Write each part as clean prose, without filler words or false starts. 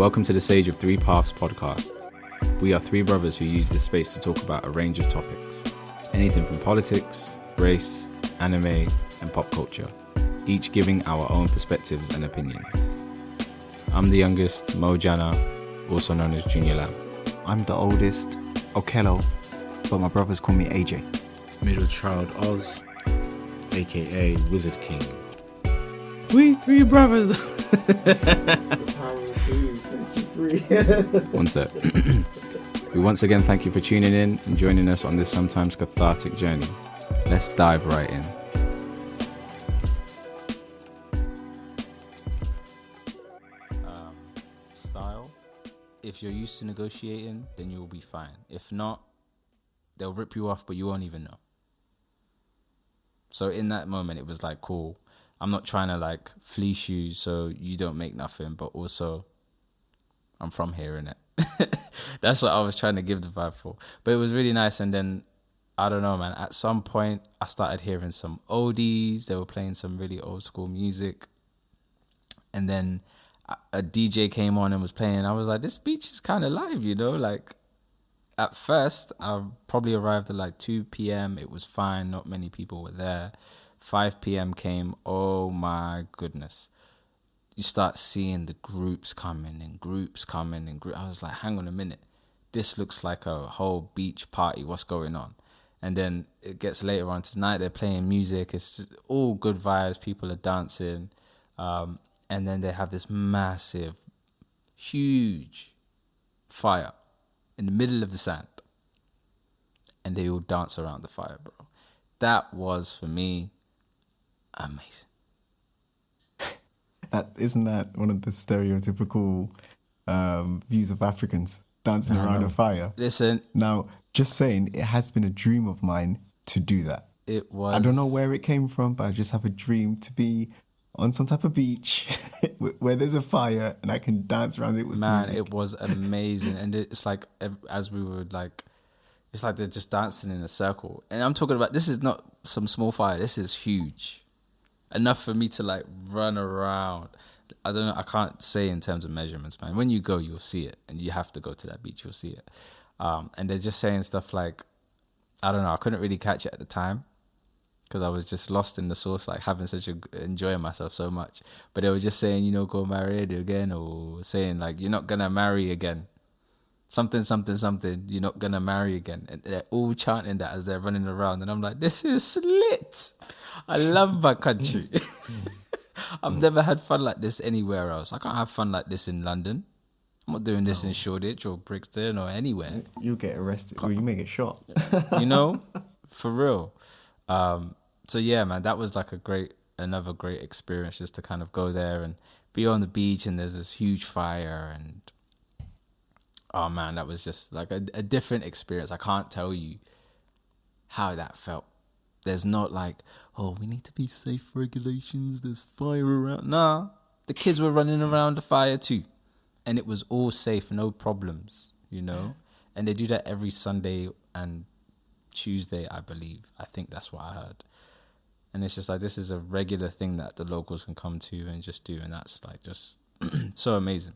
Welcome to the Sage of Three Paths podcast. We are three brothers who use this space to talk about a range of topics. Anything from politics, race, anime, and pop culture, each giving our own perspectives and opinions. I'm the youngest, Mo Jana, also known as Junior Lamb. I'm the oldest, Okello, but my brothers call me AJ. Middle child Oz, aka Wizard King. We three brothers. One sec. We once again thank you for tuning in and joining us on this sometimes cathartic journey. Let's dive right in. Style. If you're used to negotiating, then you'll be fine. If not, they'll rip you off, but you won't even know. So in that moment, it was like, cool. I'm not trying to like fleece you so you don't make nothing, but also I'm from here, innit? That's what I was trying to give the vibe for. But it was really nice. And then, I don't know, man, at some point I started hearing some oldies. They were playing some really old school music. And then a DJ came on and was playing. And I was like, this beach is kind of live, you know? Like, at first, I probably arrived at like 2 p.m. It was fine. Not many people were there. 5 p.m. came. Oh, my goodness. You start seeing the groups coming and groups coming and I was like, hang on a minute. This looks like a whole beach party. What's going on? And then it gets later on tonight. They're playing music. It's just all good vibes. People are dancing. And then they have this massive, huge fire in the middle of the sand. And they all dance around the fire, bro. That was, for me, amazing. Isn't that one of the stereotypical views of Africans dancing around a fire? Listen. Now, just saying, it has been a dream of mine to do that. It was. I don't know where it came from, but I just have a dream to be on some type of beach where there's a fire and I can dance around it with music. It was amazing. And it's like, as we were like, it's like they're just dancing in a circle. And I'm talking about, this is not some small fire. This is huge. Enough for me to like run around. I don't know. I can't say in terms of measurements, man. When you go, you'll see it. And you have to go to that beach, you'll see it. And they're just saying stuff like, I don't know. I couldn't really catch it at the time because I was just lost in the sauce, like enjoying myself so much. But they were just saying, go marry again, or saying like, you're not going to marry again. Something, something, something, you're not going to marry again. And they're all chanting that as they're running around. And I'm like, this is lit. I love my country. I've never had fun like this anywhere else. I can't have fun like this in London. I'm not doing this in Shoreditch or Brixton or anywhere. You'll get arrested or you may get shot. For real. So yeah, man, that was like another great experience just to kind of go there and be on the beach and there's this huge fire and oh man, that was just like a different experience. I can't tell you how that felt. There's not like, oh, we need to be safe regulations. There's fire around. Nah, the kids were running around the fire too. And it was all safe, no problems, And they do that every Sunday and Tuesday, I believe. I think that's what I heard. And it's just like, this is a regular thing that the locals can come to and just do. And that's like just so amazing.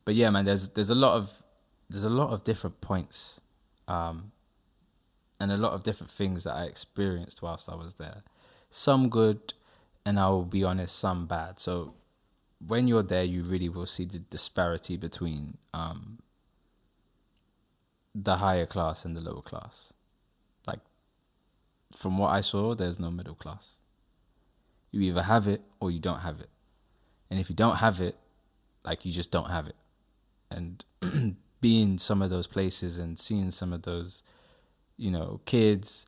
But yeah, man, there's a lot of different points. And a lot of different things that I experienced whilst I was there. Some good, and I will be honest, some bad. So when you're there, you really will see the disparity between the higher class and the lower class. Like, from what I saw, there's no middle class. You either have it or you don't have it. And if you don't have it, like, you just don't have it. And being some of those places and seeing some of those kids,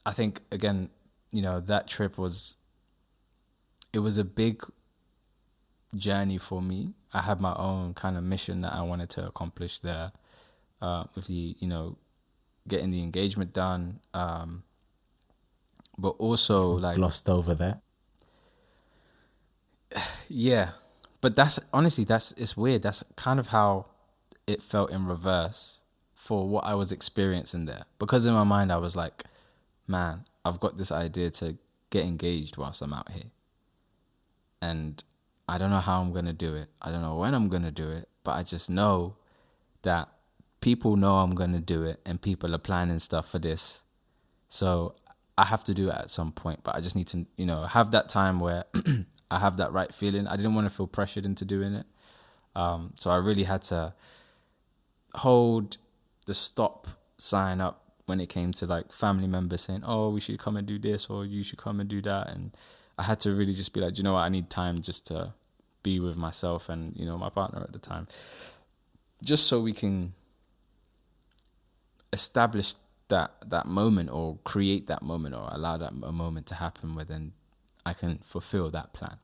I think, again, that trip was a big journey for me. I had my own kind of mission that I wanted to accomplish there with the, getting the engagement done. But also like... Glossed over there. Yeah. But it's weird. That's kind of how it felt in reverse for what I was experiencing there. Because in my mind, I was like, man, I've got this idea to get engaged whilst I'm out here. And I don't know how I'm going to do it. I don't know when I'm going to do it, but I just know that people know I'm going to do it and people are planning stuff for this. So I have to do it at some point, but I just need to, have that time where I have that right feeling. I didn't want to feel pressured into doing it. So I really had to hold the stop sign up when it came to like family members saying, oh, we should come and do this or you should come and do that. And I had to really just be like, you know what, I need time just to be with myself and, my partner at the time. Just so we can establish that moment or create that moment or allow that a moment to happen where then I can fulfill that plan.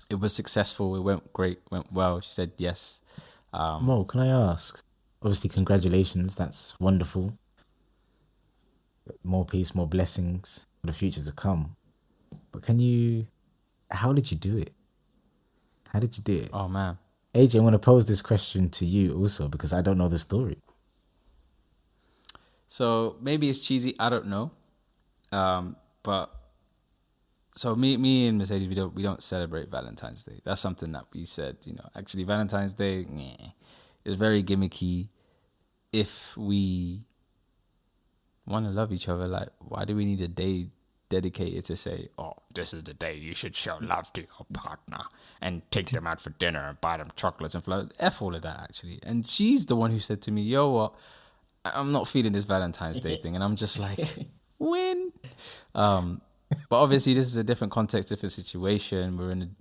It was successful. It went great, went well. She said yes. Mo, can I ask? Obviously, congratulations. That's wonderful. More peace, more blessings for the future to come. But how did you do it? How did you do it? Oh, man. AJ, I want to pose this question to you also because I don't know the story. So maybe it's cheesy. I don't know. But so me and Mercedes, we don't celebrate Valentine's Day. That's something that we said, actually Valentine's Day, is very gimmicky. If we want to love each other, like, why do we need a day dedicated to say, oh, this is the day you should show love to your partner and take them out for dinner and buy them chocolates and flowers? F all of that, actually. And she's the one who said to me, yo, what? I'm not feeling this Valentine's Day thing. And I'm just like, when? But obviously this is a different context, different situation. We're in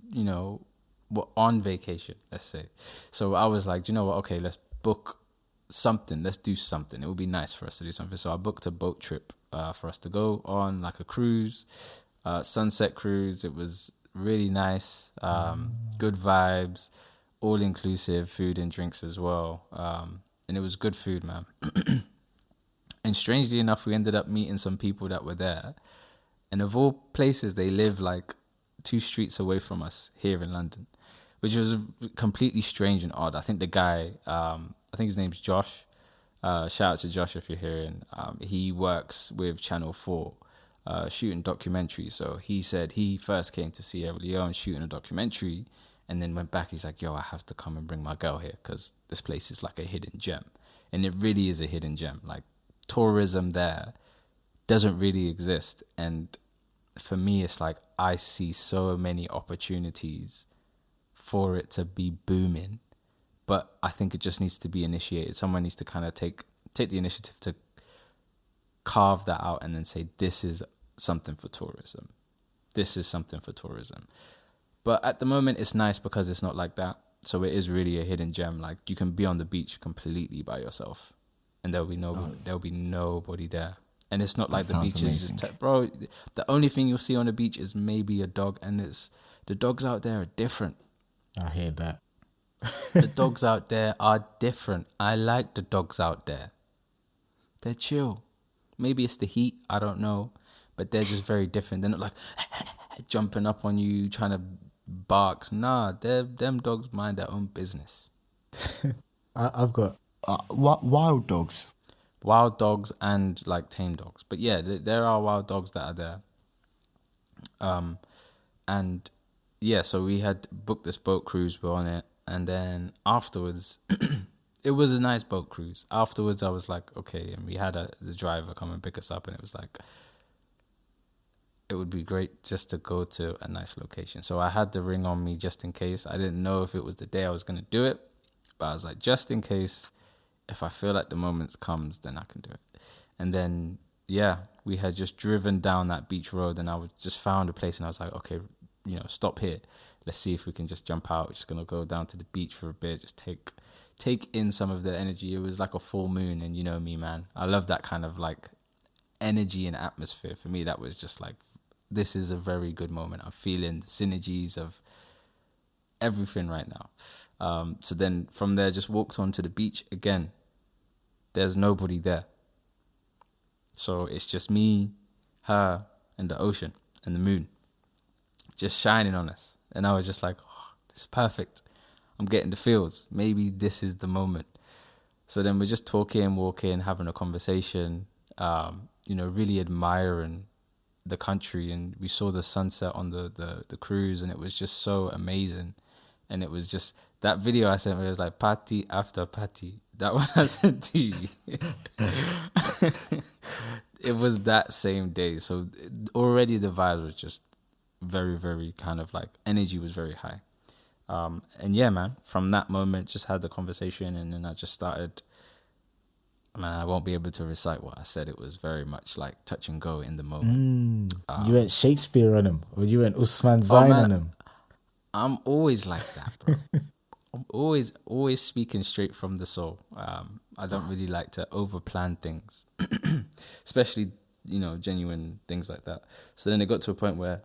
we're on vacation, let's say. So I was like, you know what? Okay, let's book something. Let's do something. It would be nice for us to do something. So I booked a boat trip for us to go on, like a cruise, sunset cruise. It was really nice. Good vibes, all inclusive, food and drinks as well. And it was good food, man. And strangely enough, we ended up meeting some people that were there. And of all places, they live like 2 streets away from us here in London, which was completely strange and odd. I think the guy, I think his name's Josh. Shout out to Josh if you're hearing. He works with Channel 4, shooting documentaries. So he said he first came to Sierra Leone shooting a documentary and then went back. He's like, yo, I have to come and bring my girl here because this place is like a hidden gem. And it really is a hidden gem. Like, tourism there doesn't really exist. And for me, it's like I see so many opportunities for it to be booming. But I think it just needs to be initiated. Someone needs to kind of take the initiative to carve that out and then say, this is something for tourism. This is something for tourism. But at the moment, it's nice because it's not like that. So it is really a hidden gem. Like, you can be on the beach completely by yourself and there'll be nobody there. And it's not like the beach is just... Bro, the only thing you'll see on the beach is maybe a dog, and the dogs out there are different. I hear that. The dogs out there are different. I like the dogs out there. They're chill. Maybe it's the heat, I don't know. But they're just very different. They're not like jumping up on you, trying to bark. Nah, them dogs mind their own business. I've got... wild dogs. Wild dogs and like tame dogs. But yeah, there are wild dogs that are there. And yeah, so we had booked this boat cruise, we're on it. And then afterwards, it was a nice boat cruise. Afterwards, I was like, okay. And we had the driver come and pick us up. And it was like, it would be great just to go to a nice location. So I had the ring on me just in case. I didn't know if it was the day I was going to do it. But I was like, just in case, if I feel like the moment comes, then I can do it. And then, yeah, we had just driven down that beach road and I just found a place and I was like, okay, stop here. Let's see if we can just jump out. We're just going to go down to the beach for a bit, just take in some of the energy. It was like a full moon and you know me, man. I love that kind of like energy and atmosphere. For me, that was just like, this is a very good moment. I'm feeling the synergies of everything right now. So then from there, just walked onto the beach again. There's nobody there. So it's just me, her, and the ocean and the moon just shining on us. And I was just like, oh, this is perfect. I'm getting the feels. Maybe this is the moment. So then we're just talking, walking, having a conversation, really admiring the country, and we saw the sunset on the cruise, and it was just so amazing. And it was just that video I sent, it was like party after party. That one I sent to you. It was that same day. So already the vibe was just very, very kind of like energy was very high. And yeah, man, from that moment, just had the conversation, and then I just started. Man, I won't be able to recite what I said. It was very much like touch and go in the moment. You went Shakespeare on him, or you went Usman Oh, Zain man, on him. I'm always like that, bro. I'm always speaking straight from the soul. I don't really like to overplan things, especially genuine things like that. So then it got to a point where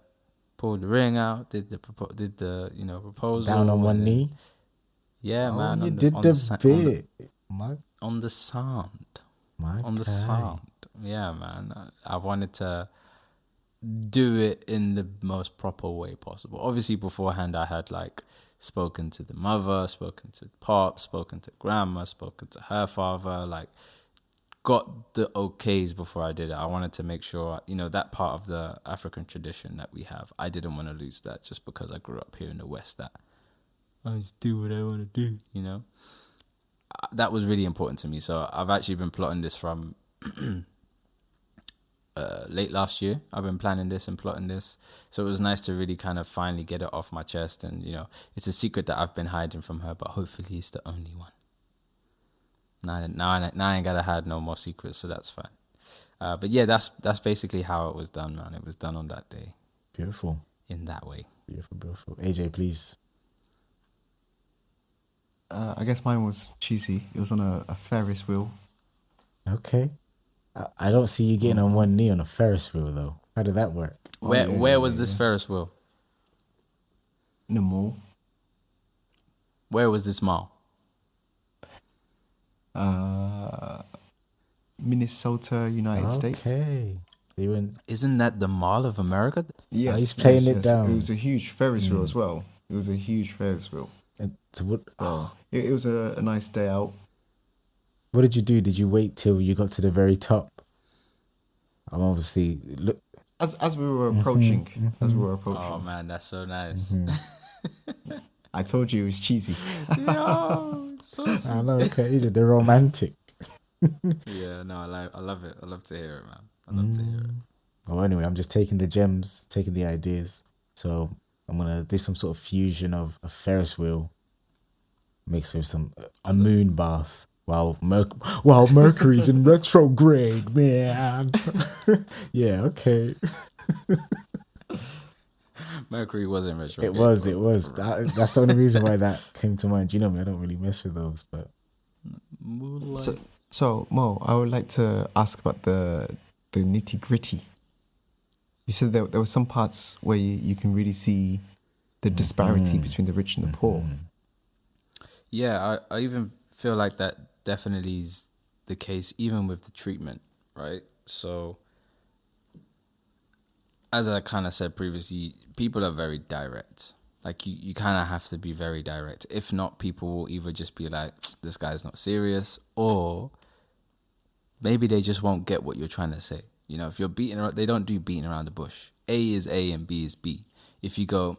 pulled the ring out, did the proposal Down on one and then- knee. Yeah, Oh, man. you did the bit. On the sound. My On the guy. sound. Yeah, man. I wanted to do it in the most proper way possible. Obviously, beforehand, I had like spoken to the mother, spoken to Pop, spoken to Grandma, spoken to her father, like got the okays before I did it. I wanted to make sure, that part of the African tradition that we have, I didn't want to lose that just because I grew up here in the West, that I just do what I want to do, That was really important to me. So I've actually been plotting this from late last year. I've been planning this and plotting this. So it was nice to really kind of finally get it off my chest. And, it's a secret that I've been hiding from her, but hopefully it's the only one. Now I ain't got to hide no more secrets, so that's fine. But yeah, that's basically how it was done, man. It was done on that day. Beautiful. In that way. Beautiful, beautiful. AJ, please. I guess mine was cheesy. It was on a Ferris wheel. Okay. I don't see you getting on one knee on a Ferris wheel, though. How did that work? Where was this Ferris wheel? In the mall. Where was this mall? Minnesota, United States. Okay. You went. Isn't that the Mall of America? Yes, he's playing it yes. down. It was a huge Ferris wheel as well. It was a huge Ferris wheel. So what? So it was a nice day out. What did you do? Did you wait till you got to the very top? I'm obviously look. As we were approaching, Oh man, that's so nice. I told you it was cheesy. Yo, so I know. Okay, they're romantic. yeah, no, I love it. I love to hear it, man. I love to hear it. Well, anyway, I'm just taking the gems, taking the ideas. So I'm gonna do some sort of fusion of a Ferris wheel mixed with a moon bath while Mercury's in retrograde, man. Yeah, okay. Mercury was in retrograde. It was. That's the only reason why that came to mind. You know me, I don't really mess with those, but So Mo, I would like to ask about the nitty gritty. You said there were some parts where you can really see the disparity between the rich and the poor. Yeah, I even feel like that definitely is the case, even with the treatment, right? So, as I kind of said previously, people are very direct. Like, you kind of have to be very direct. If not, people will either just be like, this guy's not serious, or maybe they just won't get what you're trying to say. If you're beating around, they don't do beating around the bush. A is A and B is B. If you go,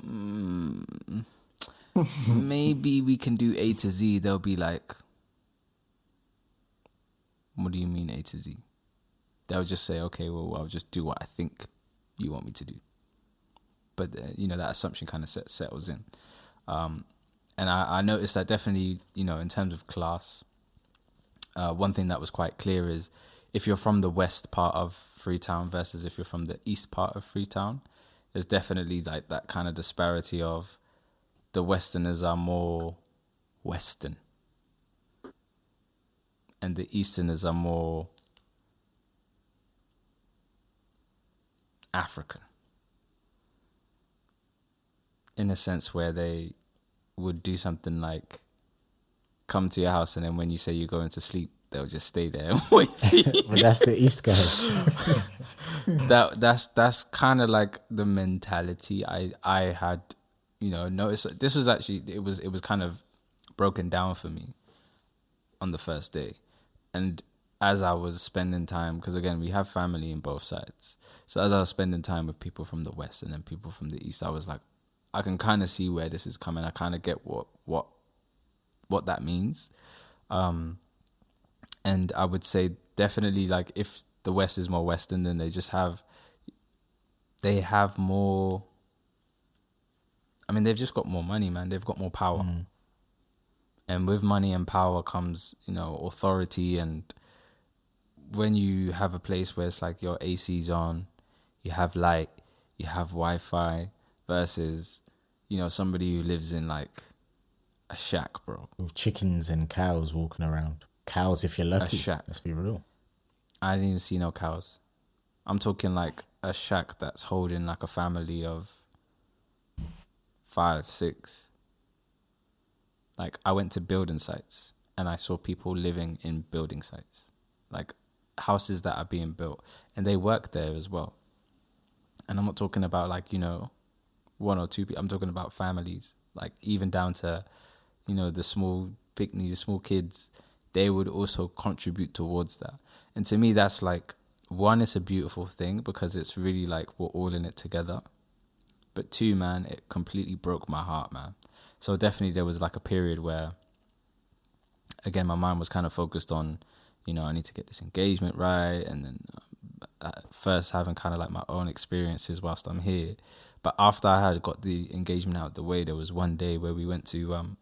maybe we can do A to Z, they'll be like, what do you mean A to Z? They'll just say, okay, well, I'll just do what I think you want me to do. But, that assumption kind of settles in. And I noticed that definitely, in terms of class, one thing that was quite clear is if you're from the west part of Freetown versus if you're from the east part of Freetown, there's definitely like that kind of disparity of the Westerners are more Western and the Easterners are more African, in a sense where they would do something like come to your house and then when you say you're going to sleep, they'll just stay there and wait for you. well, that's the East guys. That's kind of like the mentality I had, noticed. This was actually it was kind of broken down for me on the first day, and as I was spending time, because again, we have family in both sides. So as I was spending time with people from the West and then people from the East, I was like, I can kind of see where this is coming. I kind of get what that means. And I would say definitely, like, if the West is more Western, then they have more, I mean, they've just got more money, man. They've got more power. And with money and power comes, authority. And when you have a place where it's like your AC's on, you have light, you have Wi-Fi, versus, somebody who lives in like a shack, bro. With chickens and cows walking around. Cows, if you're lucky. A shack. Let's be real. I didn't even see no cows. I'm talking like a shack that's holding like a family of 5, 6. Like, I went to building sites and I saw people living in building sites, like houses that are being built, and they work there as well. And I'm not talking about like, 1 or 2 people. I'm talking about families, like even down to, the small picnics, the small kids. They would also contribute towards that. And to me, that's like, one, it's a beautiful thing because it's really like we're all in it together. But 2, man, it completely broke my heart, man. So definitely there was like a period where, again, my mind was kind of focused on, I need to get this engagement right. And then first having kind of like my own experiences whilst I'm here. But after I had got the engagement out of the way, there was one day where we went to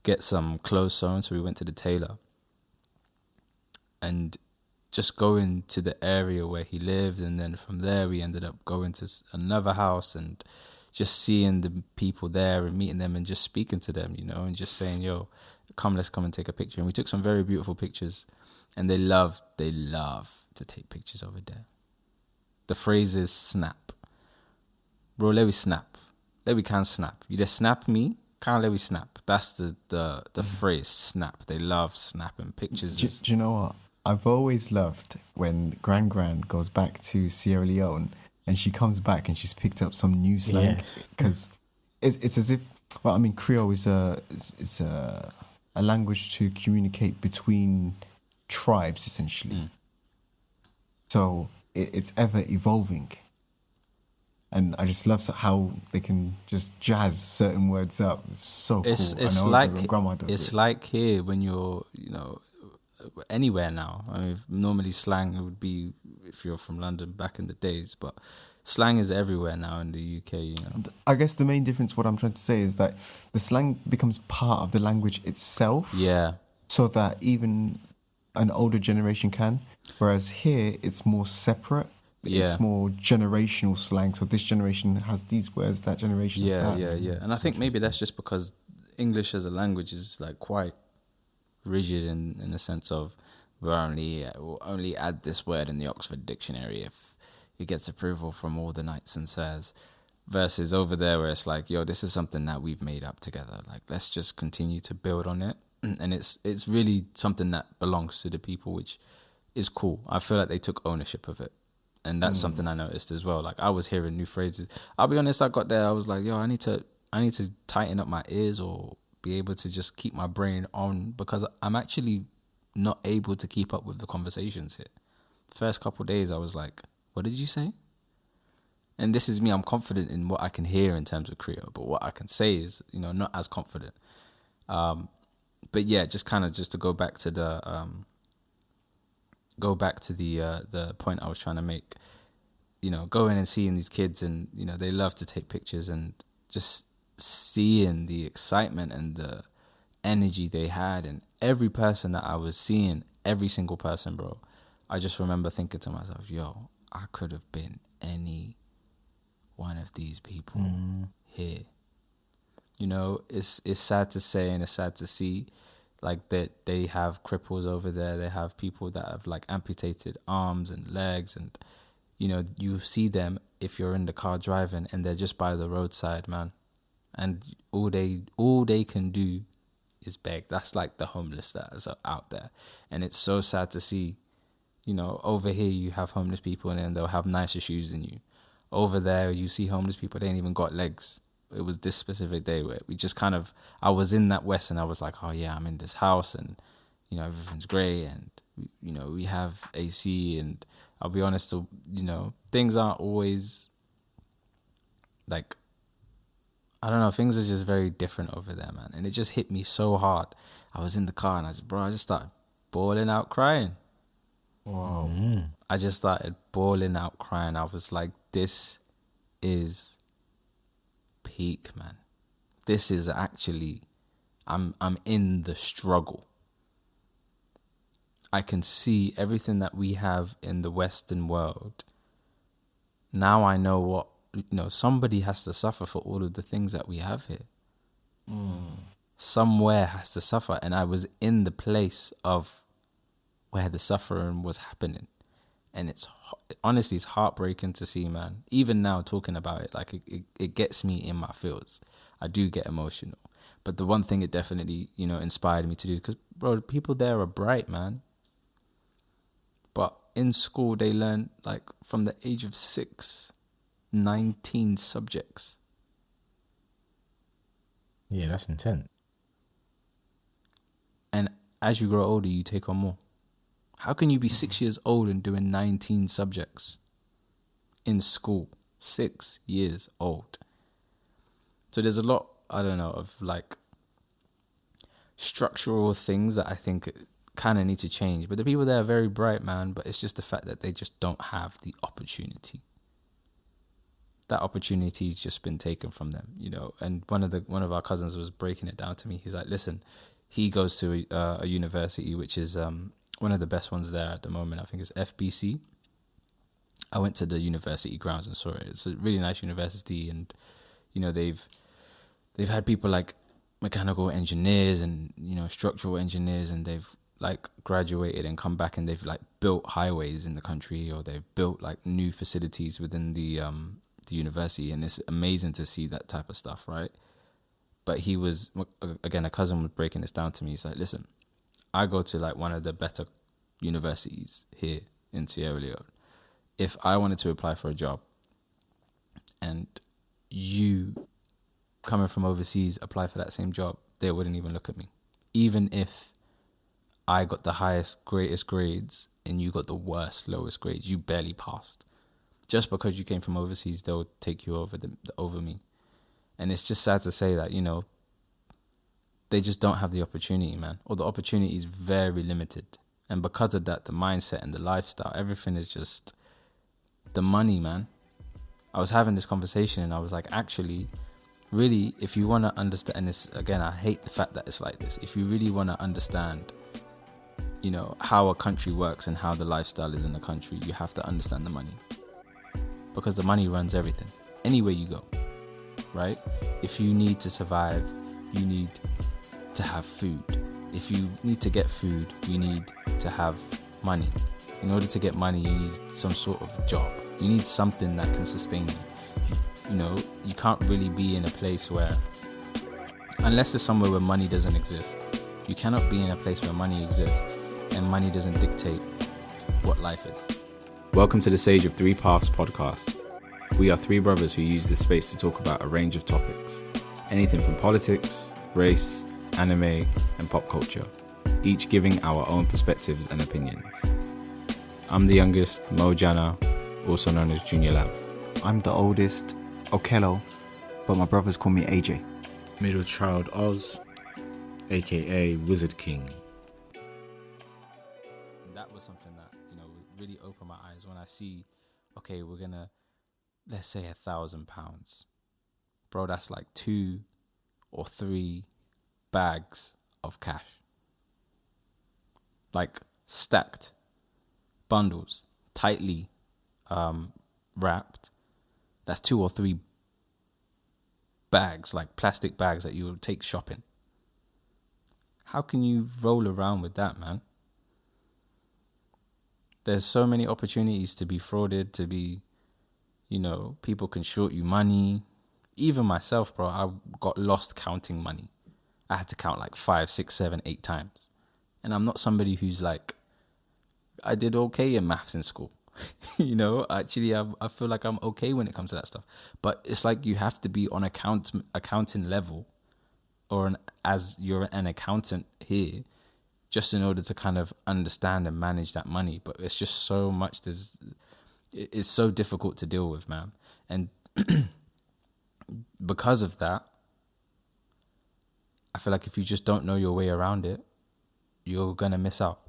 get some clothes sewn. So we went to the tailor. And just going to the area where he lived, and then from there we ended up going to another house and just seeing the people there and meeting them and just speaking to them, and just saying, yo, let's come and take a picture. And we took some very beautiful pictures, and they love to take pictures over there. The phrase is snap. Bro, let me snap. Let me can snap. You just snap me, can't let me snap. That's the phrase, snap. They love snapping pictures. Do you know what? I've always loved when Gran goes back to Sierra Leone and she comes back and she's picked up some new slang, because it's as if, Creole is a language to communicate between tribes, essentially. So it's ever evolving. And I just love how they can just jazz certain words up. It's so cool. It's like here when you're, anywhere now. I mean, normally slang would be if you're from London back in the days, but slang is everywhere now in the UK, I guess the main difference, what I'm trying to say, is that the slang becomes part of the language itself. Yeah. So that even an older generation can. Whereas here, it's more separate. Yeah. It's more generational slang. So this generation has these words, that generation has that. Yeah. And I think maybe that's just because English as a language is like quite rigid in the sense of we'll only add this word in the Oxford Dictionary if it gets approval from all the knights and sirs, versus over there where it's like, yo, this is something that we've made up together. Like, let's just continue to build on it. And it's really something that belongs to the people, which is cool. I feel like they took ownership of it. And that's something I noticed as well. Like, I was hearing new phrases. I'll be honest, I got there, I was like, yo, I need to tighten up my ears or be able to just keep my brain on, because I'm actually not able to keep up with the conversations here. First couple of days, I was like, what did you say? And this is me. I'm confident in what I can hear in terms of Creole, but what I can say is, not as confident. But yeah, just to go back to the point I was trying to make. Going and seeing these kids, and they love to take pictures, and just seeing the excitement and the energy they had, and every person that I was seeing, every single person, bro, I just remember thinking to myself, yo, I could have been any one of these people here. It's sad to say, and it's sad to see, like, that they have cripples over there. They have people that have like amputated arms and legs, and you see them if you're in the car driving, and they're just by the roadside, man. And all they can do is beg. That's like the homeless that is out there. And it's so sad to see, over here you have homeless people and then they'll have nicer shoes than you. Over there you see homeless people, they ain't even got legs. It was this specific day where we just I was in that West, and I was like, oh yeah, I'm in this house, and everything's great, and we have AC, and I'll be honest, things aren't always like, I don't know, things are just very different over there, man. And it just hit me so hard. I was in the car and I just started bawling out crying. Wow. I just started bawling out crying. I was like, this is peak, man. This is actually, I'm in the struggle. I can see everything that we have in the Western world. Now I know what, somebody has to suffer for all of the things that we have here. Somewhere has to suffer. And I was in the place of where the suffering was happening. And honestly, it's heartbreaking to see, man. Even now talking about it, like it gets me in my feels. I do get emotional. But the one thing it definitely, inspired me to do, because, bro, the people there are bright, man. But in school, they learn, like, from the age of 6, 19 subjects. Yeah, that's intense. And as you grow older, you take on more. How can you be 6 years old and doing 19 subjects in school? 6 years old. So there's a lot, I don't know, of like structural things that I think kind of need to change. But the people there are very bright, man. But it's just the fact that they just don't have the opportunity. That opportunity's just been taken from them, And one of our cousins was breaking it down to me. He's like, listen, he goes to a university which is one of the best ones there at the moment. I think it's FBC. I went to the university grounds and saw it. It's a really nice university, and they've had people like mechanical engineers and structural engineers, and they've like graduated and come back and they've like built highways in the country, or they've built like new facilities within the university, and it's amazing to see that type of stuff, right? But he was, again, a cousin was breaking this down to me. He's like, listen, I go to like one of the better universities here in Sierra Leone. If I wanted to apply for a job and you coming from overseas apply for that same job, they wouldn't even look at me. Even if I got the highest, greatest grades and you got the worst, lowest grades, you barely passed. Just because you came from overseas, they'll take you over me. And it's just sad to say that, they just don't have the opportunity, man. Or the opportunity is very limited. And because of that, the mindset and the lifestyle, everything is just the money, man. I was having this conversation and I was like, actually, really, if you want to understand, and this, again, I hate the fact that it's like this. If you really want to understand, how a country works and how the lifestyle is in a country, you have to understand the money. Because the money runs everything. Anywhere you go, right? If you need to survive, you need to have food. If you need to get food, you need to have money. In order to get money, you need some sort of job. You need something that can sustain you. You can't really be in a place where, unless it's somewhere where money doesn't exist, you cannot be in a place where money exists and money doesn't dictate what life is. Welcome to the Sage of Three Paths podcast. We are three brothers who use this space to talk about a range of topics. Anything from politics, race, anime, and pop culture, each giving our own perspectives and opinions. I'm the youngest, Mo Jana, also known as Junior Lab. I'm the oldest, Okello, but my brothers call me AJ. Middle child Oz, aka Wizard King. That was something that, really opened my eyes when I see, okay, we're gonna, let's say £1,000. Bro, that's like 2 or 3 bags of cash. Like stacked, bundles, tightly wrapped. That's 2 or 3 bags, like plastic bags that you would take shopping. How can you roll around with that, man? There's so many opportunities to be frauded, to be, people can short you money. Even myself, bro, I got lost counting money. I had to count like 5, 6, 7, 8 times. And I'm not somebody who's like, I did okay in maths in school. Actually, I feel like I'm okay when it comes to that stuff. But it's like you have to be on accounting level, or as you're an accountant here, just in order to kind of understand and manage that money. But it's just so much. It's so difficult to deal with, man. And because of that, I feel like if you just don't know your way around it, you're gonna miss out.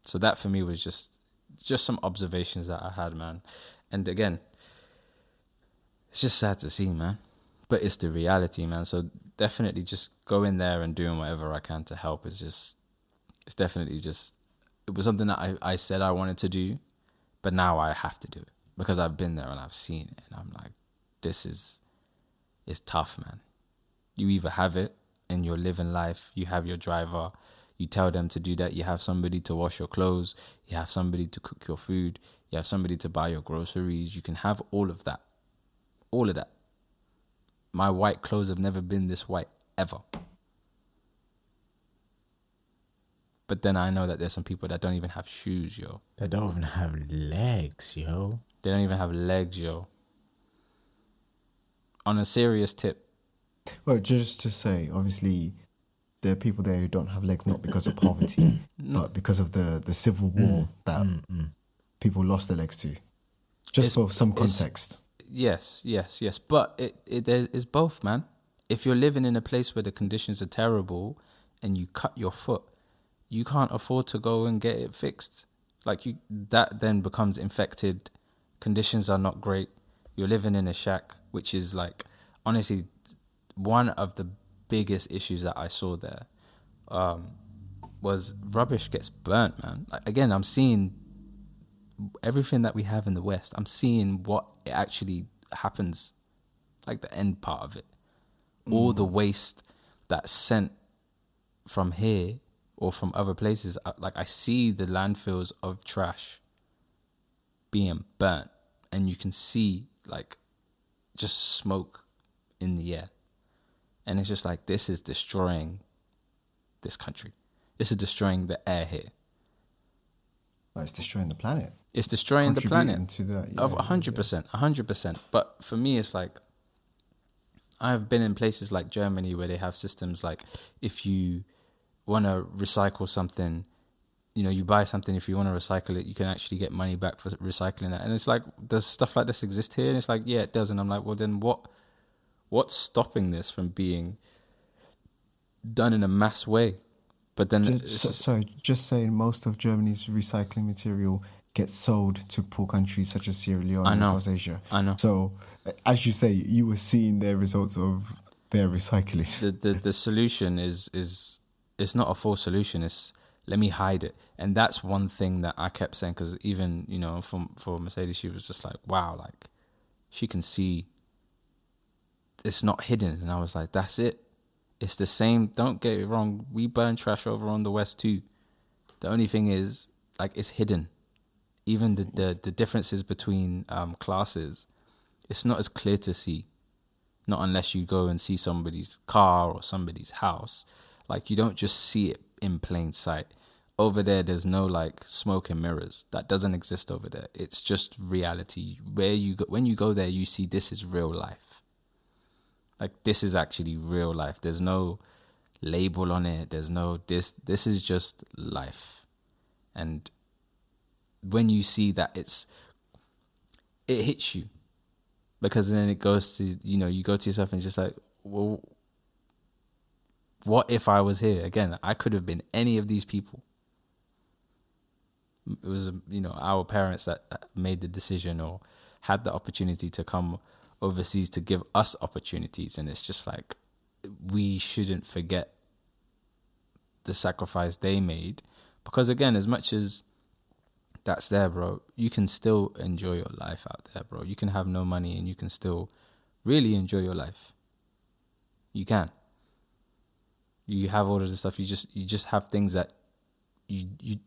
So that for me was just some observations that I had, man. And again, it's just sad to see, man. But it's the reality, man. So definitely just going there and doing whatever I can to help is just, it's definitely just, it was something that I said I wanted to do, but now I have to do it because I've been there and I've seen it. And I'm like, it's tough, man. You either have it and you're living life, you have your driver, you tell them to do that, you have somebody to wash your clothes, you have somebody to cook your food, you have somebody to buy your groceries, you can have all of that. All of that. My white clothes have never been this white, ever. But then I know that there's some people that don't even have shoes, yo. They don't even have legs, yo. They don't even have legs, yo. On a serious tip. Well, just to say, obviously, there are people there who don't have legs not because of poverty, but because of the civil war that people lost their legs to. Just for some context. Yes. But it's both, man. If you're living in a place where the conditions are terrible and you cut your foot, you can't afford to go and get it fixed. That then becomes infected. Conditions are not great. You're living in a shack, which is like, honestly, one of the biggest issues that I saw there was rubbish gets burnt, man. Like, again, I'm seeing everything that we have in the West. I'm seeing what it actually happens, like the end part of it. All the waste that's sent from here or from other places. Like, I see the landfills of trash being burnt, and you can see like just smoke in the air. And it's just like, this is destroying this country. This is destroying the air here. Well, it's destroying the planet. It's destroying the planet. To that, yeah, of 100%. But for me, it's like, I've been in places like Germany where they have systems like, if you want to recycle something, you buy something, if you want to recycle it, you can actually get money back for recycling it. And it's like, does stuff like this exist here? And it's like, yeah, it does. And I'm like, well, then what's stopping this from being done in a mass way? But then... Just saying, most of Germany's recycling material gets sold to poor countries such as Sierra Leone and across Asia. I know. So, as you say, you were seeing the results of their recycling. The solution is it's not a full solution. It's, let me hide it. And that's one thing that I kept saying, because even, for Mercedes, she was just like, wow, like, she can see it's not hidden. And I was like, that's it. It's the same. Don't get it wrong. We burn trash over on the West too. The only thing is, like, it's hidden. Even the differences between classes, it's not as clear to see. Not unless you go and see somebody's car or somebody's house. Like, you don't just see it in plain sight. Over there, there's no like smoke and mirrors. That doesn't exist over there. It's just reality. When you go there, you see this is real life. Like, this is actually real life. There's no label on it. There's no this. This is just life. And when you see that, it hits you. Because then it goes to, you go to yourself and it's just like, well, what if I was here? Again, I could have been any of these people. It was, our parents that made the decision or had the opportunity to come overseas to give us opportunities. And it's just like, we shouldn't forget the sacrifice they made. Because again, as much as that's there, bro, you can still enjoy your life out there, bro. You can have no money and you can still really enjoy your life. You can. You have all of the stuff. You just have things that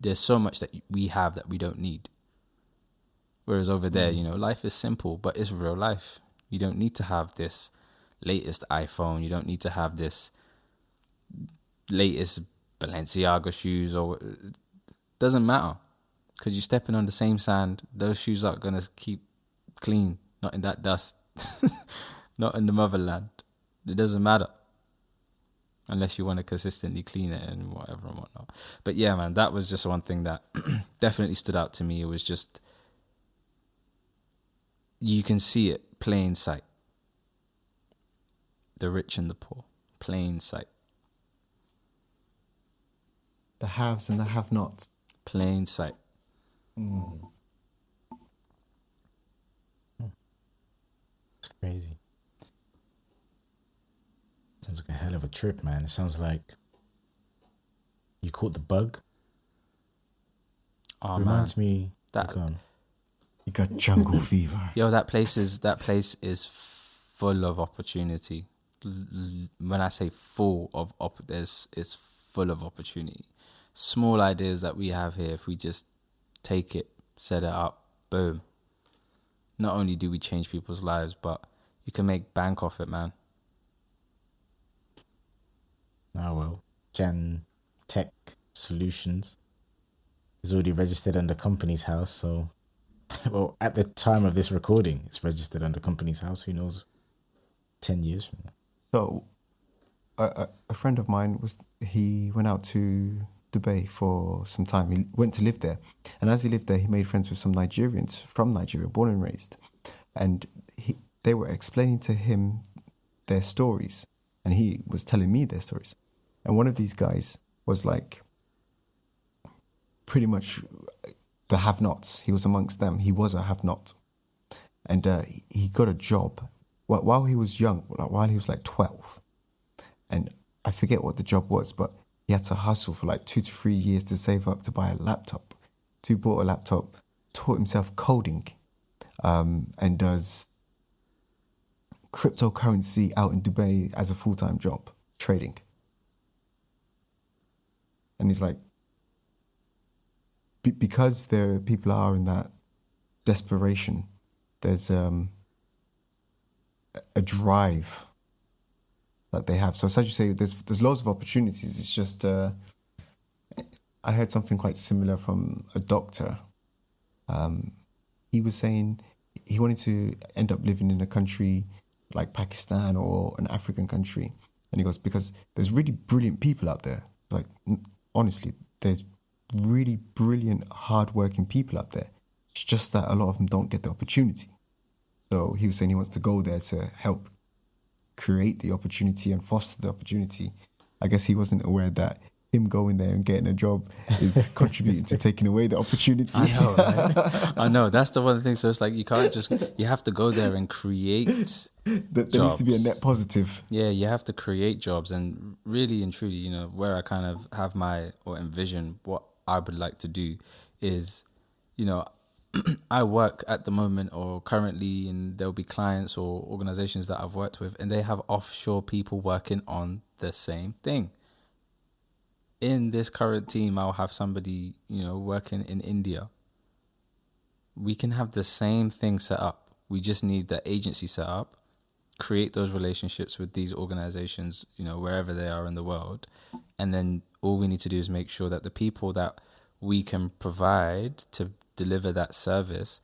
there's so much that we have that we don't need. Whereas over there, life is simple, but it's real life. You don't need to have this latest iPhone. You don't need to have this latest Balenciaga shoes, or it doesn't matter. Because you're stepping on the same sand. Those shoes aren't going to keep clean. Not in that dust. Not in the motherland. It doesn't matter. unless you want to consistently clean it and whatever and whatnot. But yeah, man, that was just one thing that definitely stood out to me. It was just, you can see it, plain sight. The rich and the poor, plain sight. The haves and the have-nots. Plain sight. It's crazy. Sounds like a hell of a trip, man. It sounds like you caught the bug. Oh, Reminds man. me. That- Go on. You got jungle fever. Yo, that place is full of opportunity. When I say full of it's full of opportunity. Small ideas that we have here, if we just take it, set it up, boom. Not only do we change people's lives, but you can make bank off it, man. Oh well, Jan Tech Solutions is already registered under Company's House. So, well, at the time of this recording, it's registered under Company's House. Who knows? 10 years from now. So, a friend of mine he went out to Dubai for some time. He went to live there, and as he lived there, he made friends with some Nigerians from Nigeria, born and raised, and they were explaining to him their stories, and he was telling me their stories. And one of these guys was like pretty much the have-nots. He was amongst them. He was a have-not, and he got a job while he was young, while he was like 12, and I forget what the job was, but he had to hustle for like 2 to 3 years to save up to buy a laptop. So he bought a laptop, taught himself coding, and does cryptocurrency out in Dubai as a full-time job, trading. And he's like, because people are in that desperation, there's a drive that they have. So as you say, there's loads of opportunities. It's just I heard something quite similar from a doctor. He was saying he wanted to end up living in a country like Pakistan or an African country, and he goes, because there's really brilliant people out there. Like, honestly, there's really brilliant, hardworking people out there. It's just that a lot of them don't get the opportunity. So he was saying he wants to go there to help create the opportunity and foster the opportunity. I guess he wasn't aware that him going there and getting a job is contributing to taking away the opportunity. I know, right? I know. That's the one thing. So it's like you can't just, you have to go there and create There jobs. needs to be a net positive. Yeah, you have to create jobs. And really and truly, you know, where I kind of have or envision what I would like to do is, you know, I work at the moment or currently, and there'll be clients or organizations that I've worked with, and they have offshore people working on the same thing. In this current team, I'll have somebody, you know, working in India. We can have the same thing set up. We just need the agency set up, create those relationships with these organizations, you know, wherever they are in the world. And then all we need to do is make sure that the people that we can provide to deliver that service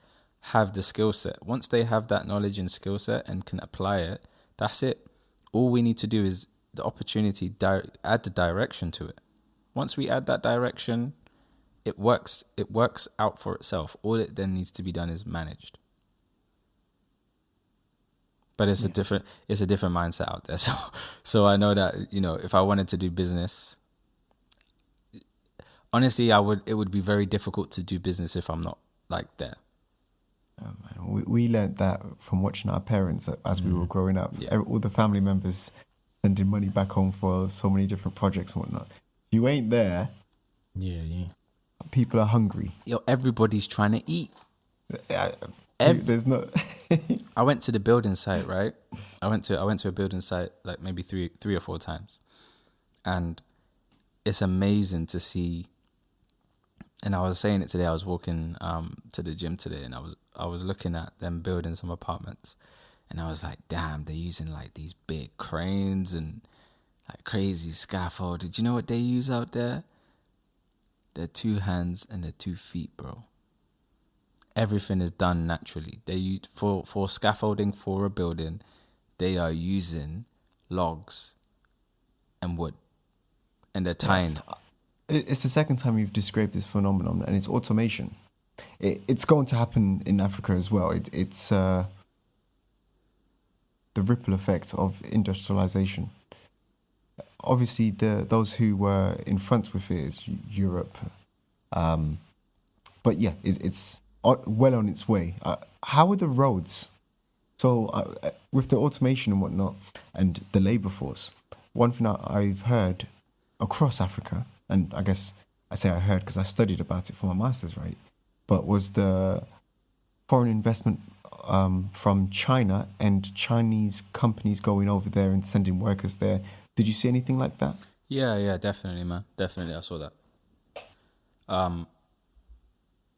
have the skill set. Once they have that knowledge and skill set and can apply it, that's it. All we need to do is the opportunity, add the direction to it. Once we add that direction, it works out for itself. All it then needs to be done is managed. But it's a different mindset out there. So I know that, you know, if I wanted to do business, honestly, it would be very difficult to do business if I'm not like there. We learned that from watching our parents as we were growing up. Yeah. All the family members sending money back home for so many different projects and whatnot. You ain't there. Yeah. People are hungry. Yo, everybody's trying to eat. There's not. I went to the building site, right? I went to a building site like maybe three or four times, and it's amazing to see. And I was saying it today. I was walking to the gym today, and I was looking at them building some apartments, and I was like, damn, they're using like these big cranes and like crazy scaffold. Did you know what they use out there? Their 2 hands and their 2 feet, bro. Everything is done naturally. They use for scaffolding for a building. They are using logs and wood, and they're tiny. It's the second time you've described this phenomenon, and it's automation. It's going to happen in Africa as well. It's the ripple effect of industrialization. Obviously, those who were in front with it is Europe. But yeah, it's well on its way. How are the roads? So with the automation and whatnot, and the labor force, one thing I've heard across Africa, and I guess I say I heard because I studied about it for my master's, right? But was the foreign investment from China and Chinese companies going over there and sending workers there. Did you see anything like that? Yeah, definitely, man. Definitely, I saw that.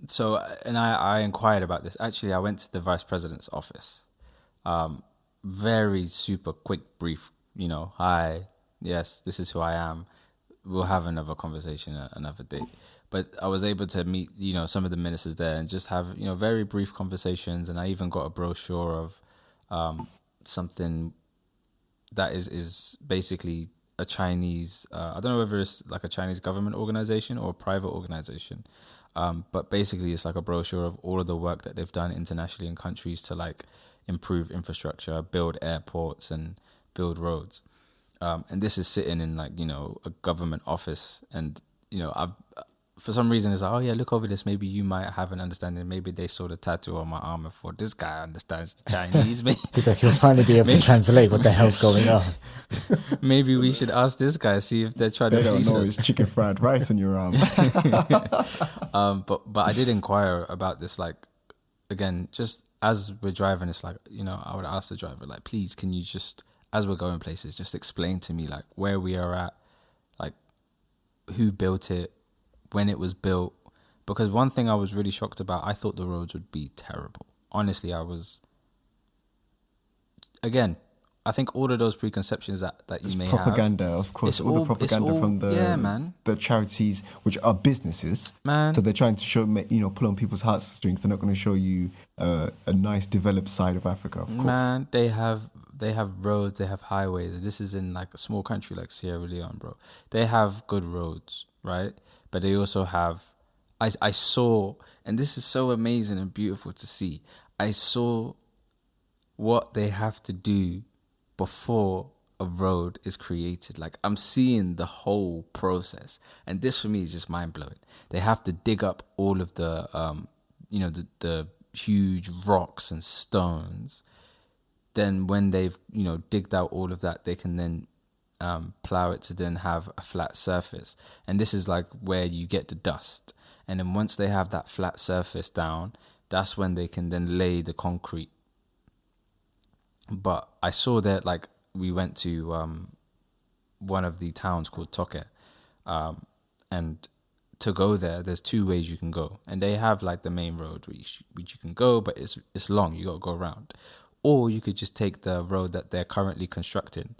So, and I inquired about this. Actually, I went to the vice president's office. Very super quick, brief, hi, yes, this is who I am. We'll have another conversation another day. But I was able to meet, some of the ministers there and just have, very brief conversations. And I even got a brochure of something that is basically a Chinese, I don't know whether it's like a Chinese government organization or a private organization. But basically it's like a brochure of all of the work that they've done internationally in countries to like improve infrastructure, build airports and build roads. And this is sitting in like, a government office. And, I've, for some reason it's like, oh yeah, look over this. Maybe you might have an understanding. Maybe they saw the tattoo on my arm and thought, this guy understands the Chinese. You'll finally be able to translate what the hell's going on. Maybe we should ask this guy, see if they're trying They to don't fleece know us. it's chicken fried rice on your arm. But I did inquire about this, like, again, just as we're driving, it's like, I would ask the driver, like, please, can you just, as we're going places, just explain to me, like, where we are at, like, who built it, when it was built. Because one thing I was really shocked about, I thought the roads would be terrible. Honestly, I was, again, I think all of those preconceptions that you may Propaganda, have. of course. It's All the propaganda from the charities, which are businesses. Man. So they're trying to show, pull on people's heartstrings. They're not going to show you a nice developed side of Africa, of course. Man, they have roads, they have highways. This is in like a small country like Sierra Leone, bro. They have good roads, right? But they also have, I saw, and this is so amazing and beautiful to see. I saw what they have to do before a road is created. Like, I'm seeing the whole process, and this for me is just mind blowing. They have to dig up all of the, the huge rocks and stones. Then when they've, digged out all of that, they can then plow it to then have a flat surface. And this is like where you get the dust. And then once they have that flat surface down, that's when they can then lay the concrete. But I saw that, like, we went to one of the towns called Toke, and to go there, there's two ways you can go, and they have like the main road which you can go, but it's long. You got to go around, or you could just take the road that they're currently constructing,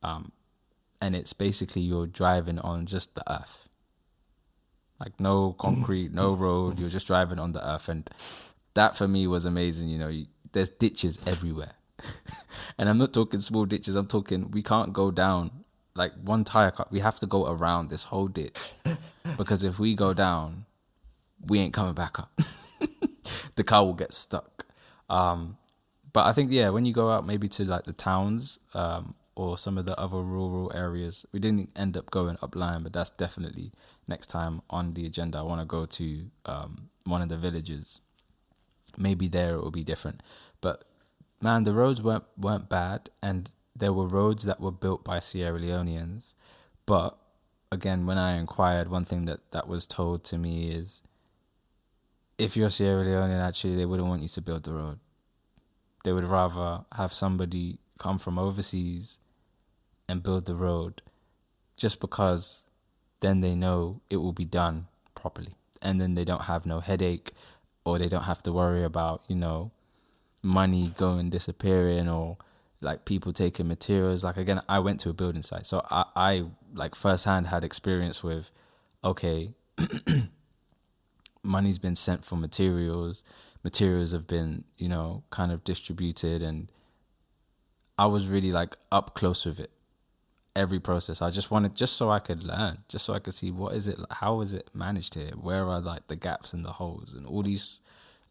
and it's basically you're driving on just the earth, like no concrete, no road. You're just driving on the earth, and that for me was amazing. There's ditches everywhere. And I'm not talking small ditches. I'm talking, we can't go down like one tire cut. We have to go around this whole ditch, because if we go down, we ain't coming back up. The car will get stuck. But I think, yeah, when you go out maybe to like the towns or some of the other rural areas, we didn't end up going upline, but that's definitely next time on the agenda. I want to go to one of the villages. Maybe there it will be different. But man, the roads weren't bad, and there were roads that were built by Sierra Leoneans. But again, when I inquired, one thing that was told to me is, if you're Sierra Leonean, actually, they wouldn't want you to build the road. They would rather have somebody come from overseas and build the road, just because then they know it will be done properly. And then they don't have no headache, or they don't have to worry about, money going disappearing, or like people taking materials. Like, again, I went to a building site, so I like firsthand had experience with, okay, money's been sent for materials have been kind of distributed, and I was really like up close with it. every process. I just wanted, just so I could learn, just so I could see what is it, how is it managed here? Where are like the gaps and the holes and all these,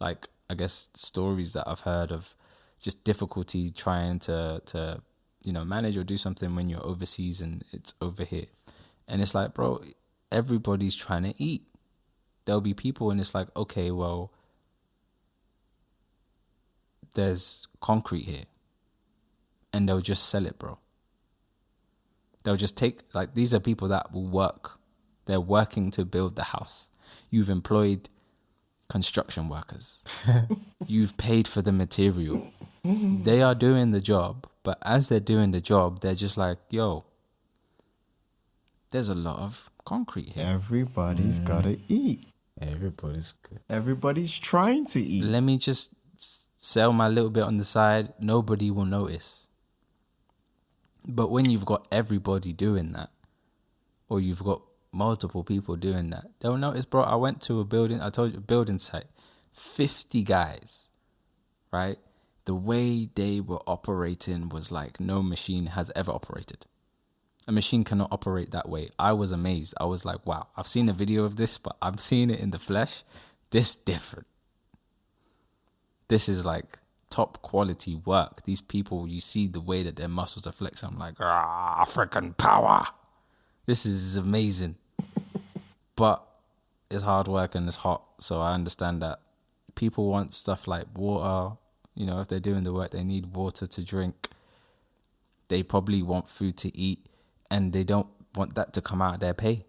like, I guess, stories that I've heard of just difficulty trying to manage or do something when you're overseas and it's over here. And it's like, bro, everybody's trying to eat. There'll be people and it's like, okay, well, there's concrete here. And they'll just sell it, bro. They'll just take, like, these are people that will work. They're working to build the house. You've employed construction workers. You've paid for the material. They are doing the job. But as they're doing the job, they're just like, yo, there's a lot of concrete here. Everybody's gotta eat. Everybody's trying to eat. Let me just sell my little bit on the side. Nobody will notice. But when you've got everybody doing that, or you've got multiple people doing that, they'll notice, bro. I went to a building, I told you, a building site, 50 guys, right? The way they were operating was like no machine has ever operated. A machine cannot operate that way. I was amazed. I was like, wow, I've seen a video of this, but I'm seeing it in the flesh. This different. This is like top quality work. These people, you see the way that their muscles are flexing. I'm like, African power. This is amazing. But it's hard work and it's hot. So I understand that people want stuff like water. You know, if they're doing the work, they need water to drink. They probably want food to eat. And they don't want that to come out of their pay.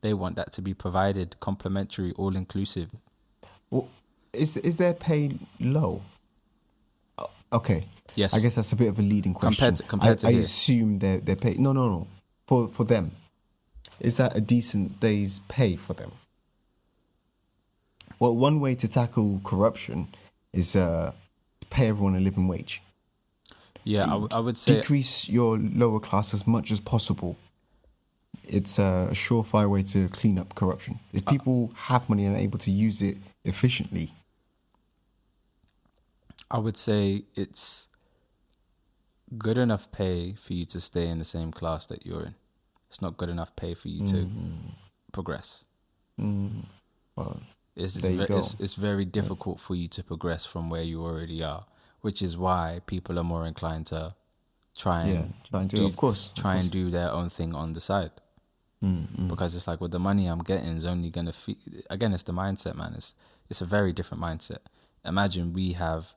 They want that to be provided, complimentary, all-inclusive. Well, is their pay low? Okay. Yes. I guess that's a bit of a leading question. Compared to I here. assume their pay... No. For them. Is that a decent day's pay for them? Well, one way to tackle corruption is pay everyone a living wage. Yeah, I would say... Decrease your lower class as much as possible. It's a surefire way to clean up corruption. If people have money and are able to use it efficiently... I would say it's good enough pay for you to stay in the same class that you're in. It's not good enough pay for you to progress. Well, It's very difficult for you to progress from where you already are, which is why people are more inclined to try and do their own thing on the side. Because it's like, well, the money I'm getting is only going to feed... Again, it's the mindset, man. It's a very different mindset. Imagine we have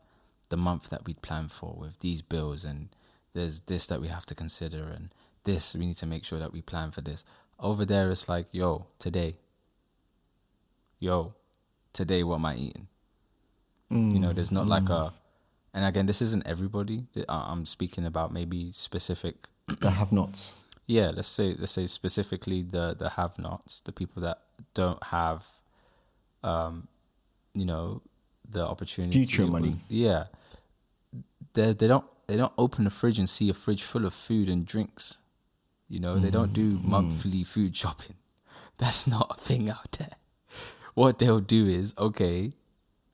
the month that we'd planned for with these bills, and there's this that we have to consider, and this, we need to make sure that we plan for this. Over there, it's like, yo, today, what am I eating? You know, there's not like a... And again, this isn't everybody. I'm speaking about maybe specific... The have-nots. Yeah, let's say specifically the have-nots, the people that don't have, the opportunity. Future money. Yeah, they don't open the fridge and see a fridge full of food and drinks. You know, they don't do monthly food shopping. That's not a thing out there. What they'll do is, okay,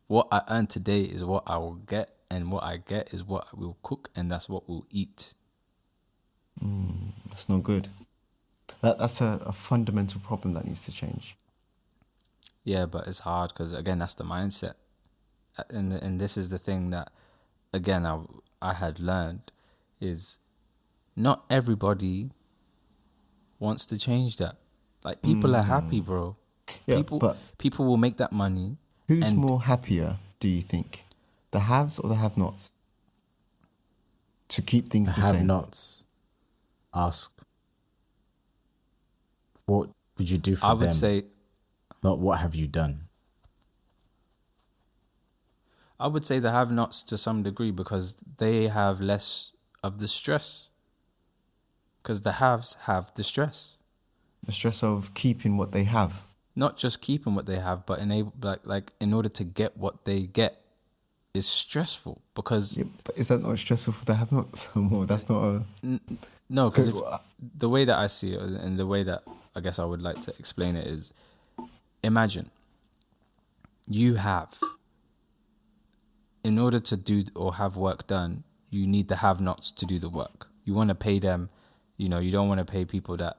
what I earn today is what I will get, and what I get is what I will cook, and that's what we'll eat. That's not good. That's a fundamental problem that needs to change. Yeah, but it's hard because, again, that's the mindset. And this is the thing that, again, I had learned is not everybody wants to change that. Like, people are happy, bro. Yeah, people will make that money. Who's more happier, do you think? The haves or the have-nots? To keep things the same. Have-nots ask, what would you do for them? I would say... Not what have you done? I would say the have-nots to some degree, because they have less of the stress. Because the haves have the stress. The stress of keeping what they have. Not just keeping what they have, but in order to get what they get is stressful. Because... Yeah, but is that not stressful for the have-nots more? That's not a... No, because the way that I see it, and the way that I guess I would like to explain it is, imagine you have... In order to do or have work done, you need the have-nots to do the work. You want to pay them, you know, you don't want to pay people that,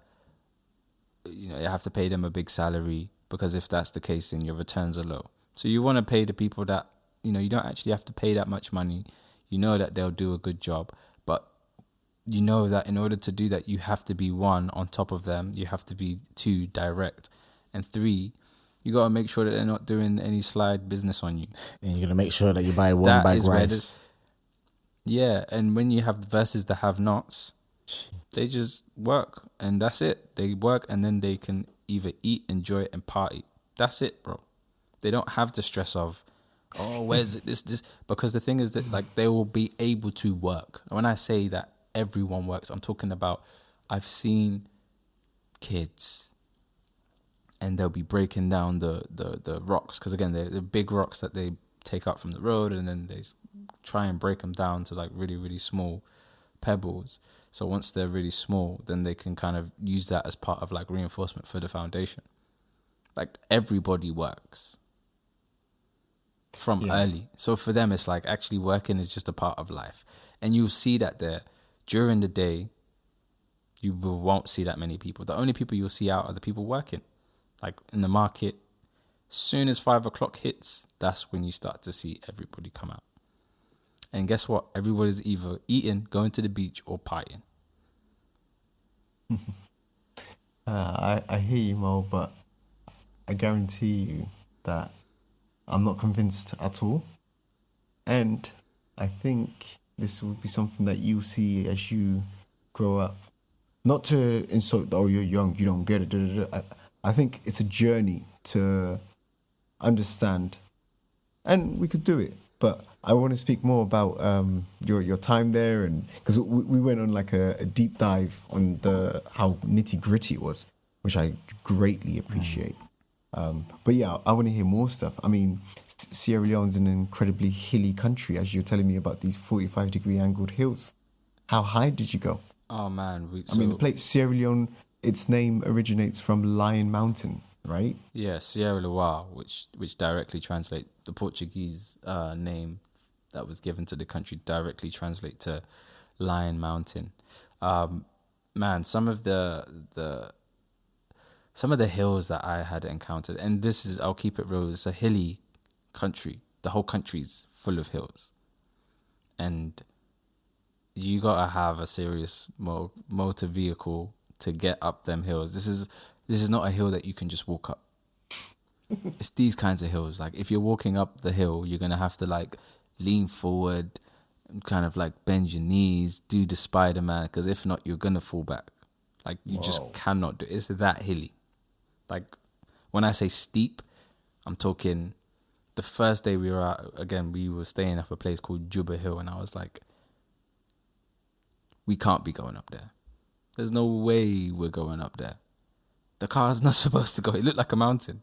you know, you have to pay them a big salary, because if that's the case, then your returns are low. So you want to pay the people that, you know, you don't actually have to pay that much money. You know that they'll do a good job, but you know that in order to do that, you have to be, one, on top of them. You have to be, two, direct. And three, you got to make sure that they're not doing any slide business on you. And you're going to make sure that you buy one That bag is where rice. Yeah, and when you have versus the have-nots, they just work, and that's it. They work, and then they can either eat, enjoy, and party. That's it, bro. They don't have the stress of, oh, where's it, this? Because the thing is that, like, they will be able to work. And when I say that everyone works, I'm talking about, I've seen kids, and they'll be breaking down the rocks, because again, they're the big rocks that they take up from the road, and then they try and break them down to like really, really small pebbles. So once they're really small, then they can kind of use that as part of like reinforcement for the foundation. Like, everybody works from early. So for them, it's like actually working is just a part of life. And you'll see that there during the day, you won't see that many people. The only people you'll see out are the people working. Like in the market, soon as 5 o'clock hits, that's when you start to see everybody come out. And guess what? Everybody's either eating, going to the beach, or partying. I hear you, Mo, but I guarantee you that I'm not convinced at all. And I think this will be something that you see as you grow up. Not to insult, oh, you're young, you don't get it. Da, da, da. I think it's a journey to understand, and we could do it. But I want to speak more about your time there, and because we went on like a deep dive on the how nitty gritty it was, which I greatly appreciate. But yeah, I want to hear more stuff. I mean, Sierra Leone's an incredibly hilly country, as you're telling me about these 45-degree angled hills. How high did you go? Oh man, I mean, the place Sierra Leone, its name originates from Lion Mountain, right? Yeah, Sierra Leone, which directly translate the Portuguese name that was given to the country directly translate to Lion Mountain. Man, some of the hills that I had encountered, and this is, I'll keep it real, it's a hilly country. The whole country's full of hills, and you gotta have a serious motor vehicle to get up them hills. This is not a hill that you can just walk up. It's these kinds of hills. Like, if you're walking up the hill, you're gonna have to like lean forward and kind of like bend your knees, do the Spider-Man, because if not, you're gonna fall back. Like, you just cannot do it. It's that hilly. Like, when I say steep, I'm talking the first day we were out, again, we were staying up a place called Juba Hill, and I was like, we can't be going up there. There's no way we're going up there. The car's not supposed to go. It looked like a mountain.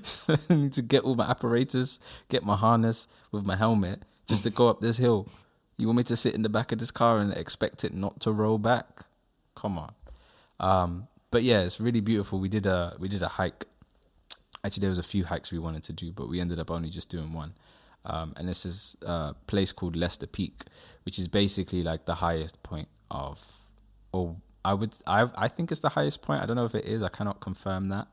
So I need to get all my apparatus, get my harness with my helmet just to go up this hill. You want me to sit in the back of this car and expect it not to roll back? Come on. But yeah, it's really beautiful. We did a hike. Actually, there was a few hikes we wanted to do, but we ended up only just doing one. And this is a place called Leicester Peak, which is basically like the highest point of, or I think it's the highest point. I don't know if it is. I cannot confirm that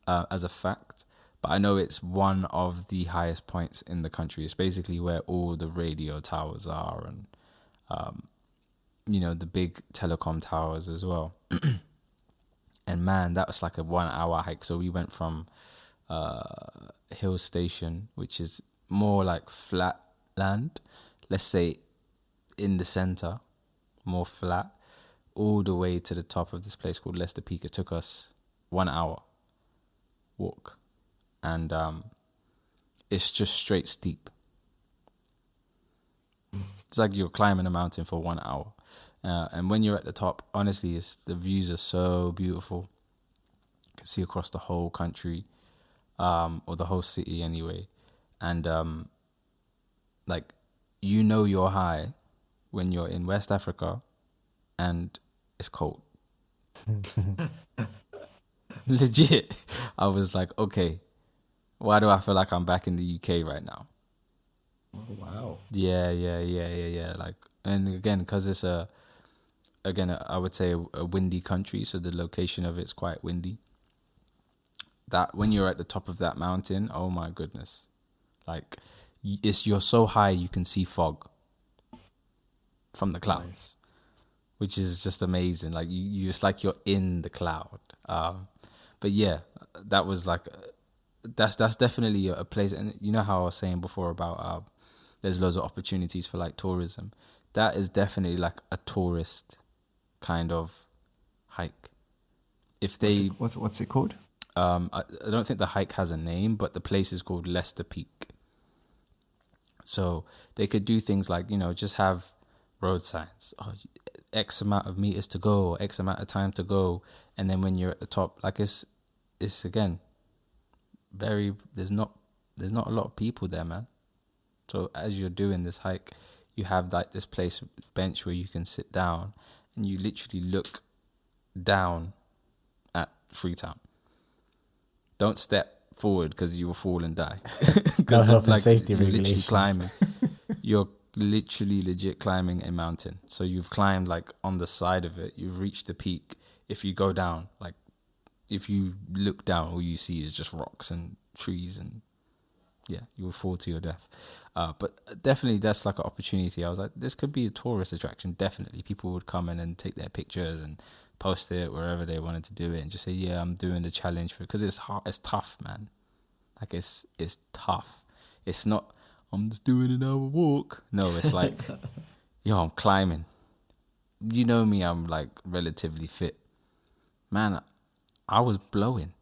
as a fact, but I know it's one of the highest points in the country. It's basically where all the radio towers are, and the big telecom towers as well. And man, that was like a 1 hour hike. So we went from Hill Station, which is more like flat land, let's say in the center, more flat, all the way to the top of this place called Leicester Peak. It took us 1 hour walk, and it's just straight steep. It's like you're climbing a mountain for 1 hour. And when you're at the top, honestly, the views are so beautiful. You can see across the whole country, or the whole city anyway. And you're high when you're in West Africa and it's cold. Legit. I was like, okay, why do I feel like I'm back in the UK right now? Oh, wow. Yeah. Like, and again, because it's a again, I would say a windy country, so the location of it's quite windy. That when you're at the top of that mountain, oh my goodness, like you're so high you can see fog from the clouds, Nice. which is just amazing. Like you it's like you're in the cloud. But yeah, that was like that's definitely a place. And you know how I was saying before about there's loads of opportunities for like tourism. That is definitely like a tourist kind of hike. If they What's it called? I don't think the hike has a name, but the place is called Leicester Peak. So they could do things like, just have road signs. Oh, X amount of meters to go, or X amount of time to go. And then when you're at the top, like it's again, there's not a lot of people there, man. So as you're doing this hike, you have like this bench where you can sit down and you literally look down at Freetown. Don't step forward because you will fall and die. Because health and safety you're literally regulations. climbing. You're literally legit climbing a mountain. So you've climbed like on the side of it. You've reached the peak. If you go down, like if you look down, all you see is just rocks and trees, and yeah, you will fall to your death. But definitely that's like an opportunity. I was like, this could be a tourist attraction. Definitely people would come in and take their pictures and post it wherever they wanted to do it, and just say, yeah, I'm doing the challenge, because it's hard, it's tough, man. Like it's tough. It's not, I'm just doing an hour walk. No, it's like, yo, I'm climbing. You know me, I'm like relatively fit. Man, I was blowing,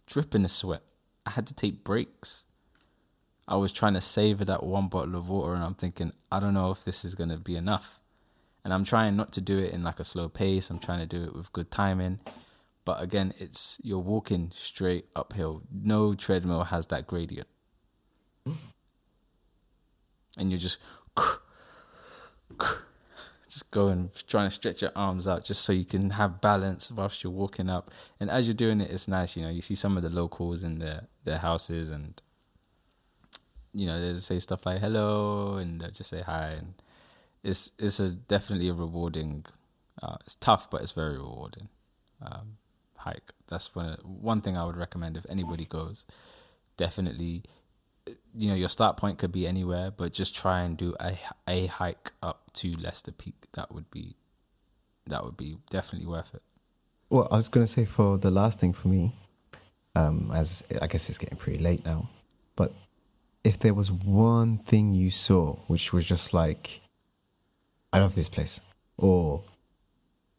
dripping the sweat. I had to take breaks. I was trying to savor that one bottle of water, and I'm thinking, I don't know if this is going to be enough. And I'm trying not to do it in like a slow pace. I'm trying to do it with good timing. But again, you're walking straight uphill. No treadmill has that gradient. And you're just going, trying to stretch your arms out just so you can have balance whilst you're walking up. And as you're doing it, it's nice. You see some of the locals in their houses, and they'll say stuff like hello, and they'll just say hi. And it's definitely a rewarding. It's tough, but it's very rewarding hike. That's one thing I would recommend if anybody goes. Definitely, your start point could be anywhere, but just try and do a hike up to Leicester Peak. That would be definitely worth it. Well, I was going to say for the last thing for me, as I guess it's getting pretty late now, but if there was one thing you saw which was just like, I love this place, or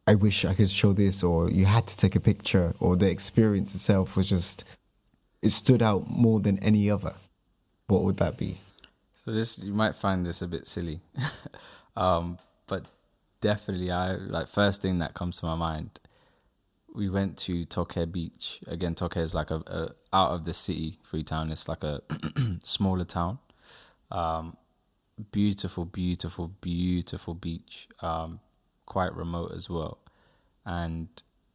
I wish I could show this, or you had to take a picture, or the experience itself was just, it stood out more than any other, what would that be? So you might find this a bit silly, but definitely first thing that comes to my mind, we went to Toke Beach. Again, Toke is like a out of the city, Freetown. It's like a smaller town. Beautiful, beautiful, beautiful beach. Quite remote as well. And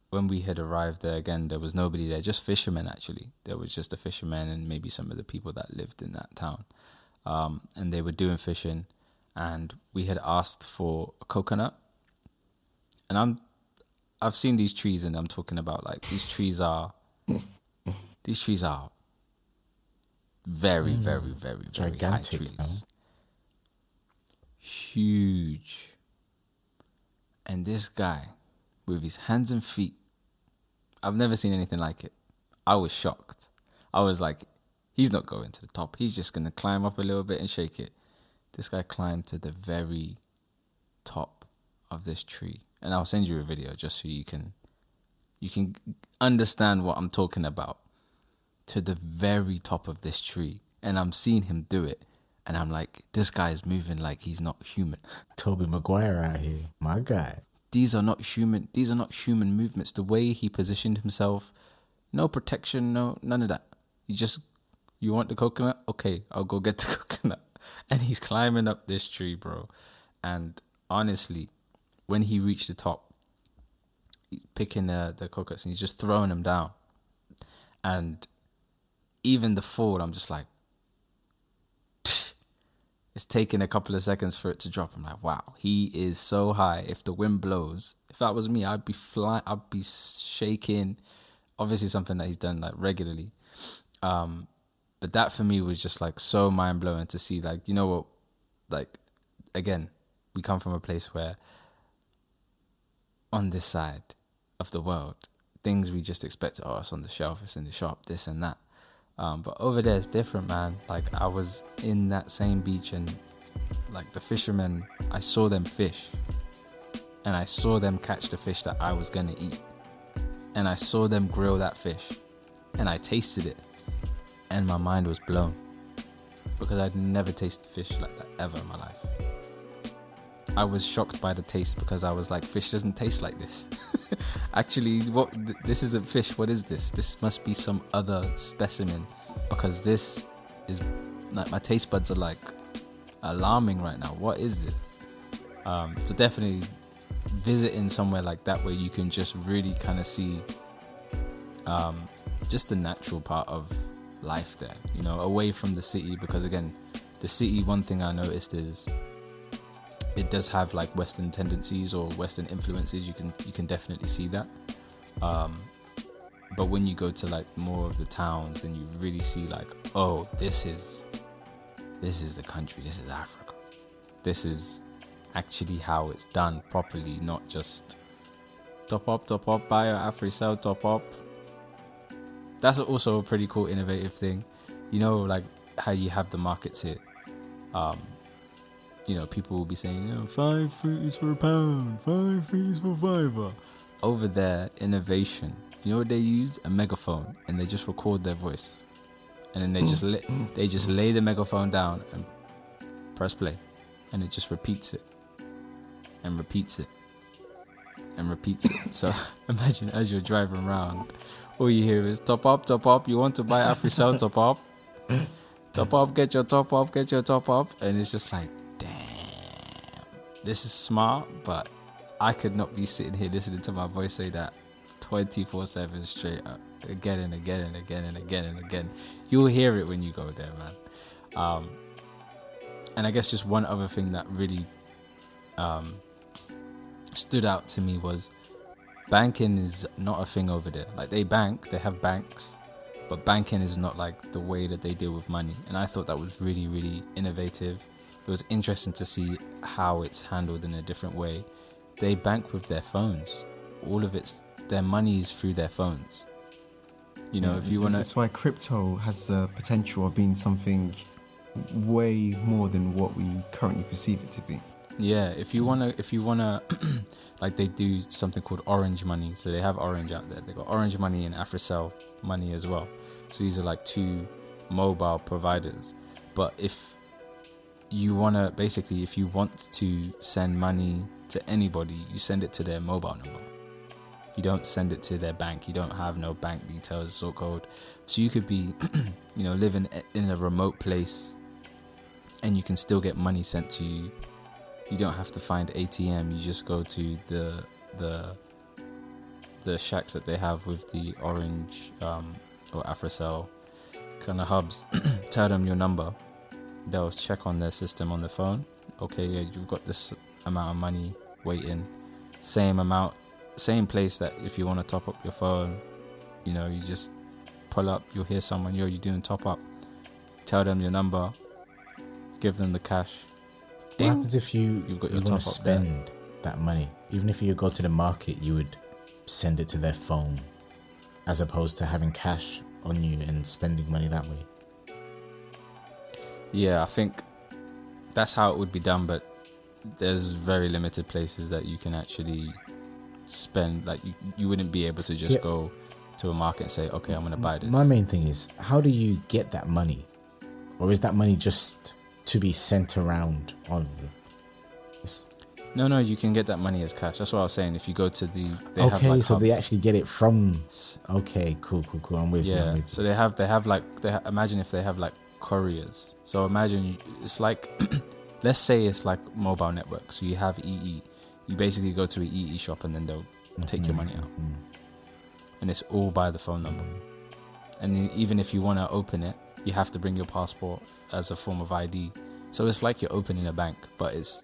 when we had arrived there, again, there was nobody there, just fishermen actually. There was just a fisherman and maybe some of the people that lived in that town. And they were doing fishing, and we had asked for a coconut. And I've seen these trees, and I'm talking about like these trees are very, very, very, very gigantic, high trees. Huge. And this guy with his hands and feet, I've never seen anything like it. I was shocked. I was like, he's not going to the top. He's just going to climb up a little bit and shake it. This guy climbed to the very top of this tree. And I'll send you a video just so you can understand what I'm talking about. To the very top of this tree. And I'm seeing him do it. And I'm like, this guy is moving like he's not human. Toby Maguire out here, my guy. These are not human movements. The way he positioned himself, no protection, none of that. You want the coconut? Okay, I'll go get the coconut. And he's climbing up this tree, bro. And honestly, when he reached the top, he's picking the coconuts and he's just throwing them down. And even the fall, I'm just like, It's taking a couple of seconds for it to drop. I'm like, wow, he is so high. If the wind blows, if that was me, I'd be flying, I'd be shaking. Obviously something that he's done like regularly. But that for me was just like so mind blowing to see, like, you know what, like, again, we come from a place where on this side of the world, things we just expect, oh, it's on the shelf, it's in the shop, this and that. But over there it's different, man. Like, I was in that same beach and like the fishermen, I saw them fish and I saw them catch the fish that I was gonna eat, and I saw them grill that fish and I tasted it and my mind was blown because I'd never tasted fish like that ever in my life. I was shocked by the taste because I was like, fish doesn't taste like this. Actually, this isn't fish. What is this? This must be some other specimen, because this is like, my taste buds are like alarming right now. What is this? So definitely visiting somewhere like that where you can just really kind of see just the natural part of life there, you know, away from the city. Because again, the city, one thing I noticed is it does have like Western tendencies or Western influences. You can definitely see that. But when you go to like more of the towns, then you really see like, oh, this is the country. This is Africa. This is actually how it's done properly, not just top up, buy your AfriCell, top up. That's also a pretty cool, innovative thing. You know, like how you have the markets here. You know, people will be saying, you know, 5 fruit is for £1, 5 fruit is for £5. Over there, innovation. You know what they use? A megaphone, and they just record their voice, and then they just lay the megaphone down and press play, and it just repeats it, and repeats it, and repeats it. So imagine as you're driving around, all you hear is top up. You want to buy AfriCell, top up. Top up, get your top up, and it's just like, this is smart, but I could not be sitting here listening to my voice say that 24/7 straight up, again and again and again and again and again. You'll hear it when you go there, man. And I guess just one other thing that really stood out to me was banking is not a thing over there. Like, they have banks, but banking is not like the way that they deal with money. And I thought that was really, really innovative. It was interesting to see how it's handled in a different way. They bank with their phones. All of their money is through their phones. You know, if you want to... That's why crypto has the potential of being something way more than what we currently perceive it to be. Yeah, if you want to, like, they do something called orange money. So they have orange out there. They got orange money and AfriCell money as well. So these are like two mobile providers. But if you want to send money to anybody, you send it to their mobile number. You don't send it to their bank. You don't have no bank details, sort code. So you could be, you know, living in a remote place and you can still get money sent to you. You don't have to find ATM. You just go to the shacks that they have with the orange or AfriCell kind of hubs. Tell them your number. They'll check on their system on the phone. Okay, yeah, you've got this amount of money waiting. Same amount, same place that if you want to top up your phone, you know, you just pull up, you'll hear someone, yo, you doing top up. Tell them your number, give them the cash. What happens if you got your want to spend that money? Even if you go to the market, you would send it to their phone as opposed to having cash on you and spending money that way. Yeah, I think that's how it would be done, but there's very limited places that you can actually spend. Like, you wouldn't be able to just go to a market and say, okay, I'm going to buy this. My main thing is, how do you get that money? Or is that money just to be sent around on this? No, you can get that money as cash. That's what I was saying. If you go to they actually get it from... Okay, cool. I'm with you. Yeah, so they have imagine if they have like couriers. So imagine it's like, let's say it's like mobile network. So you have EE. You basically go to an EE shop and then they'll take your money out. And it's all by the phone number. And then even if you want to open it, you have to bring your passport as a form of ID. So it's like you're opening a bank, but it's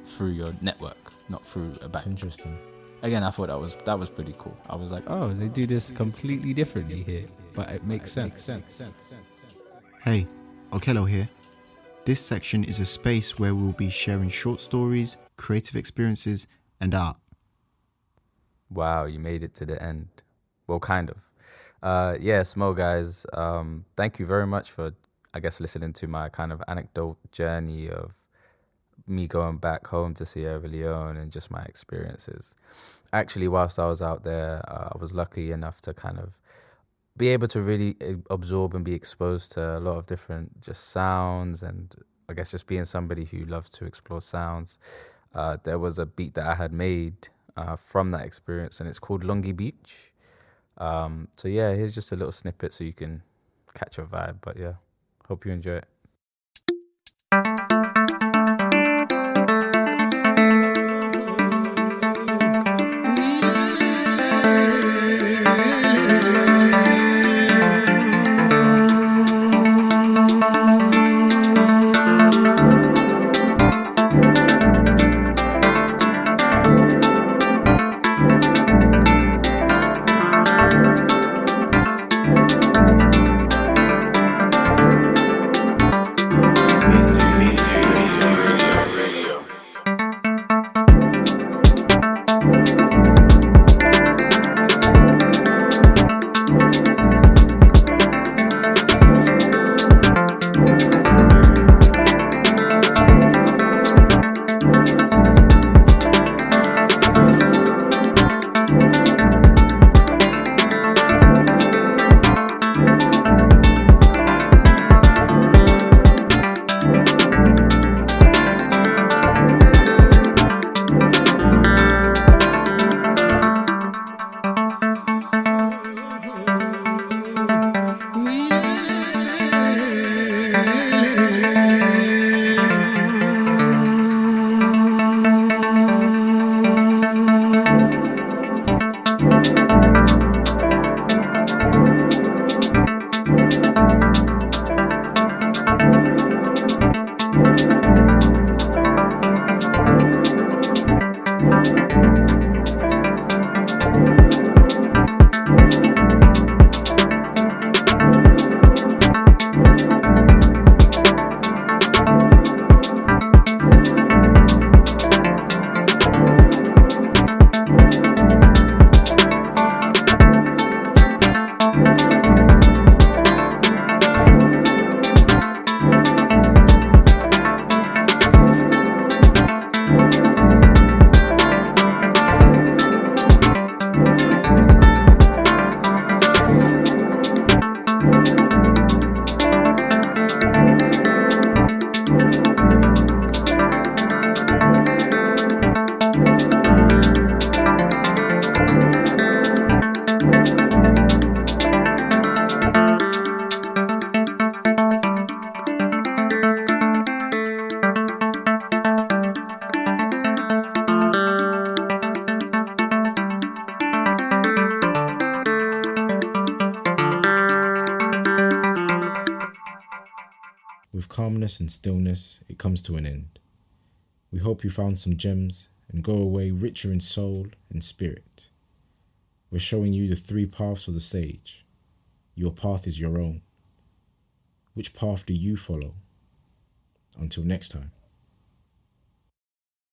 through your network, not through a That's bank. interesting. Again, I thought that was pretty cool. I was like, oh, they do this completely differently here, but it makes sense. Hey, Okello here. This section is a space where we'll be sharing short stories, creative experiences, and art. Wow, you made it to the end. Well, kind of. Smo guys, thank you very much for, I guess, listening to my kind of anecdote journey of me going back home to Sierra Leone and just my experiences. Actually, whilst I was out there, I was lucky enough to kind of be able to really absorb and be exposed to a lot of different just sounds, and I guess just being somebody who loves to explore sounds. There was a beat that I had made from that experience, and it's called Lungi Beach. So yeah, here's just a little snippet so you can catch a vibe. But yeah, hope you enjoy it. With calmness and stillness, it comes to an end. We hope you found some gems and go away richer in soul and spirit. We're showing you the three paths of the sage. Your path is your own. Which path do you follow? Until next time.